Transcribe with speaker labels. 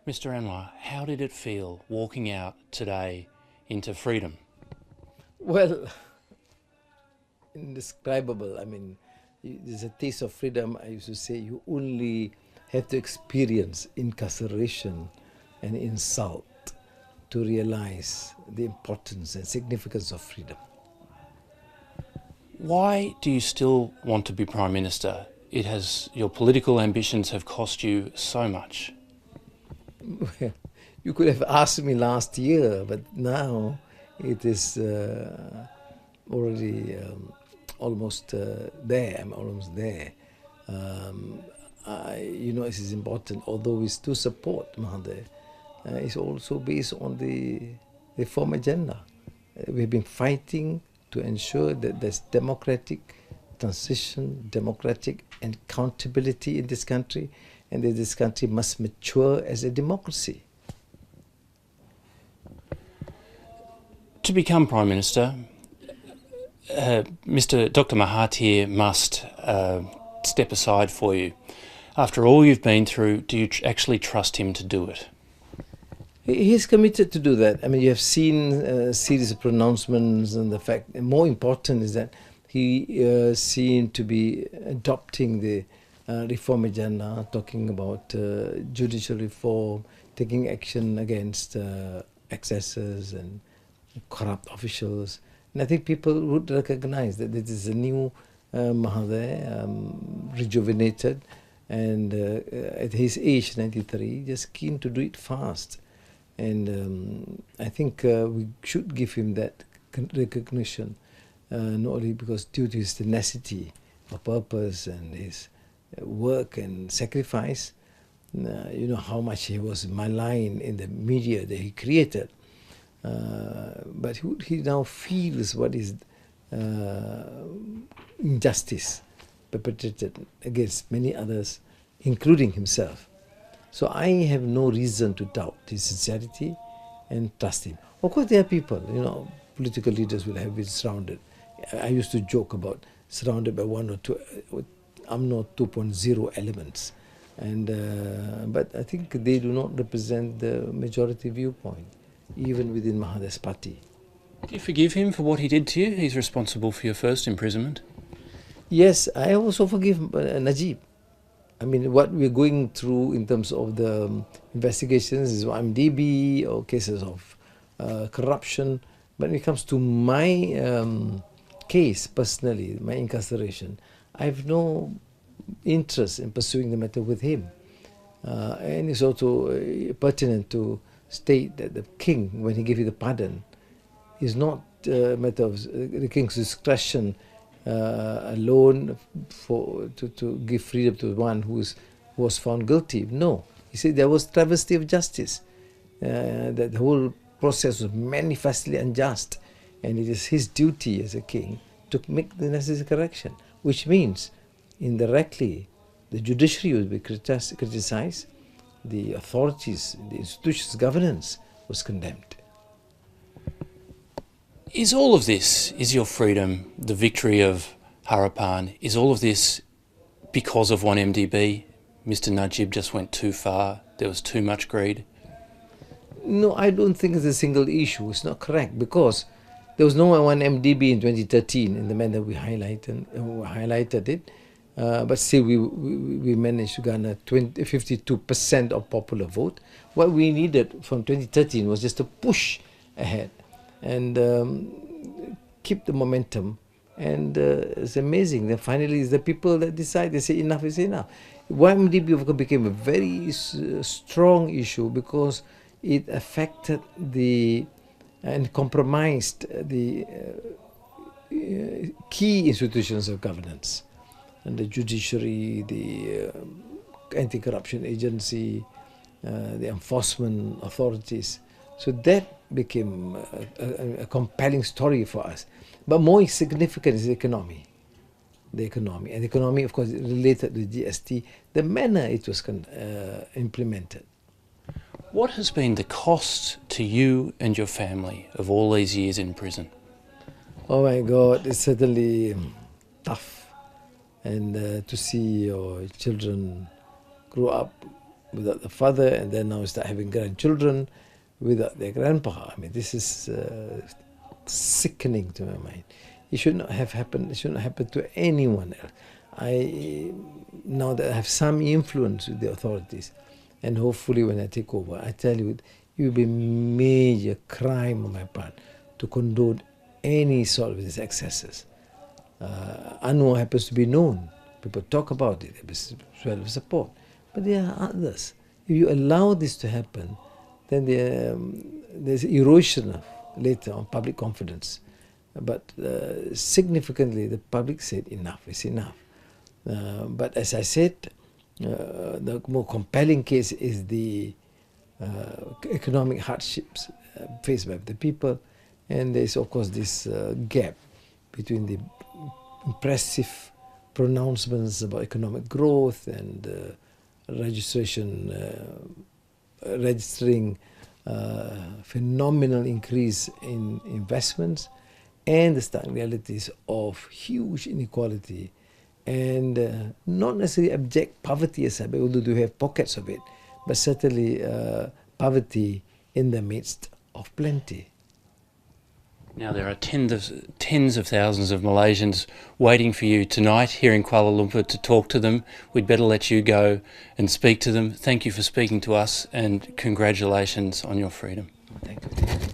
Speaker 1: Mr. Anwar, how did it feel walking out today into freedom?
Speaker 2: Well, indescribable. I mean, there's a taste of freedom. I used to say you only have to experience incarceration and insult to realize the importance and significance of freedom.
Speaker 1: Why do you still want to be Prime Minister? Your political ambitions have cost you so much.
Speaker 2: You could have asked me last year, but now it is already almost there. I'm almost there. It is important, although we still support Mahathir, it's also based on the reform agenda. We've been fighting to ensure that there's democratic transition, democratic accountability in this country, and that this country must mature as a democracy.
Speaker 1: To become Prime Minister, Dr. Mahathir must step aside for you. After all you've been through, do you actually trust him to do it?
Speaker 2: He's committed to do that. I mean, you have seen a series of pronouncements, and the fact, and more important is that he seemed to be adopting the reform agenda, talking about judicial reform, taking action against excesses and corrupt officials. And I think people would recognize that this is a new Mahathir, rejuvenated, and at his age, 93, just keen to do it fast. And I think we should give him that recognition, not only because due to his tenacity of purpose and his work and sacrifice, you know how much he was maligned in the media that he created. But he now feels what is injustice perpetrated against many others, including himself. So I have no reason to doubt his sincerity and trust him. Of course, there are people, political leaders will have been surrounded. I used to joke about surrounded by one or two UMNO 2.0 elements. But I think they do not represent the majority viewpoint, even within Mahathir's party.
Speaker 1: Do you forgive him for what he did to you? He's responsible for your first imprisonment.
Speaker 2: Yes, I also forgive Najib. I mean, what we're going through in terms of the investigations is IMDb or cases of corruption. But when it comes to my case personally, my incarceration, I have no interest in pursuing the matter with him. And it's also pertinent to state that the king, when he gave you the pardon, is not a matter of the king's discretion alone to give freedom to one who was found guilty. No, he said there was travesty of justice, that the whole process was manifestly unjust, and it is his duty as a king to make the necessary correction, which means indirectly the judiciary will be criticized, the authorities, the institutions' governance was condemned.
Speaker 1: Is all of this, is your freedom, the victory of Harapan, is all of this because of 1MDB? Mr. Najib just went too far, there was too much greed?
Speaker 2: No, I don't think it's a single issue. It's not correct, because there was no 1MDB in 2013 in the manner we highlighted it. But still, we managed to garner 52% of popular vote. What we needed from 2013 was just to push ahead and keep the momentum. And it's amazing that finally it's the people that decide. They say enough is enough. 1MDB became a very strong issue because it affected and compromised the key institutions of governance, and the judiciary, the anti-corruption agency, the enforcement authorities. So that became a compelling story for us. But more significant is the economy. The economy, of course, related to GST, the manner it was implemented.
Speaker 1: What has been the cost to you and your family of all these years in prison?
Speaker 2: Oh my God, it's certainly tough. And to see your children grow up without the father, and then now start having grandchildren without their grandpa. I mean, this is sickening to my mind. It should not have happened. It should not happen to anyone else. Now that I have some influence with the authorities, and hopefully when I take over, I tell you, it will be a major crime on my part to condone any sort of these excesses. Anwar happens to be known. People talk about it. There's swell of support. But there are others. If you allow this to happen, then there's erosion of, later on, public confidence. But significantly, the public said enough is enough. But as I said, the more compelling case is the economic hardships faced by the people, and there is of course this gap between the impressive pronouncements about economic growth and registering phenomenal increase in investments, and the stark realities of huge inequality and not necessarily abject poverty as such, although we have pockets of it, but certainly poverty in the midst of plenty.
Speaker 1: Now there are tens of thousands of Malaysians waiting for you tonight here in Kuala Lumpur to talk to them. We'd better let you go and speak to them. Thank you for speaking to us, and congratulations on your freedom.
Speaker 2: Thank you.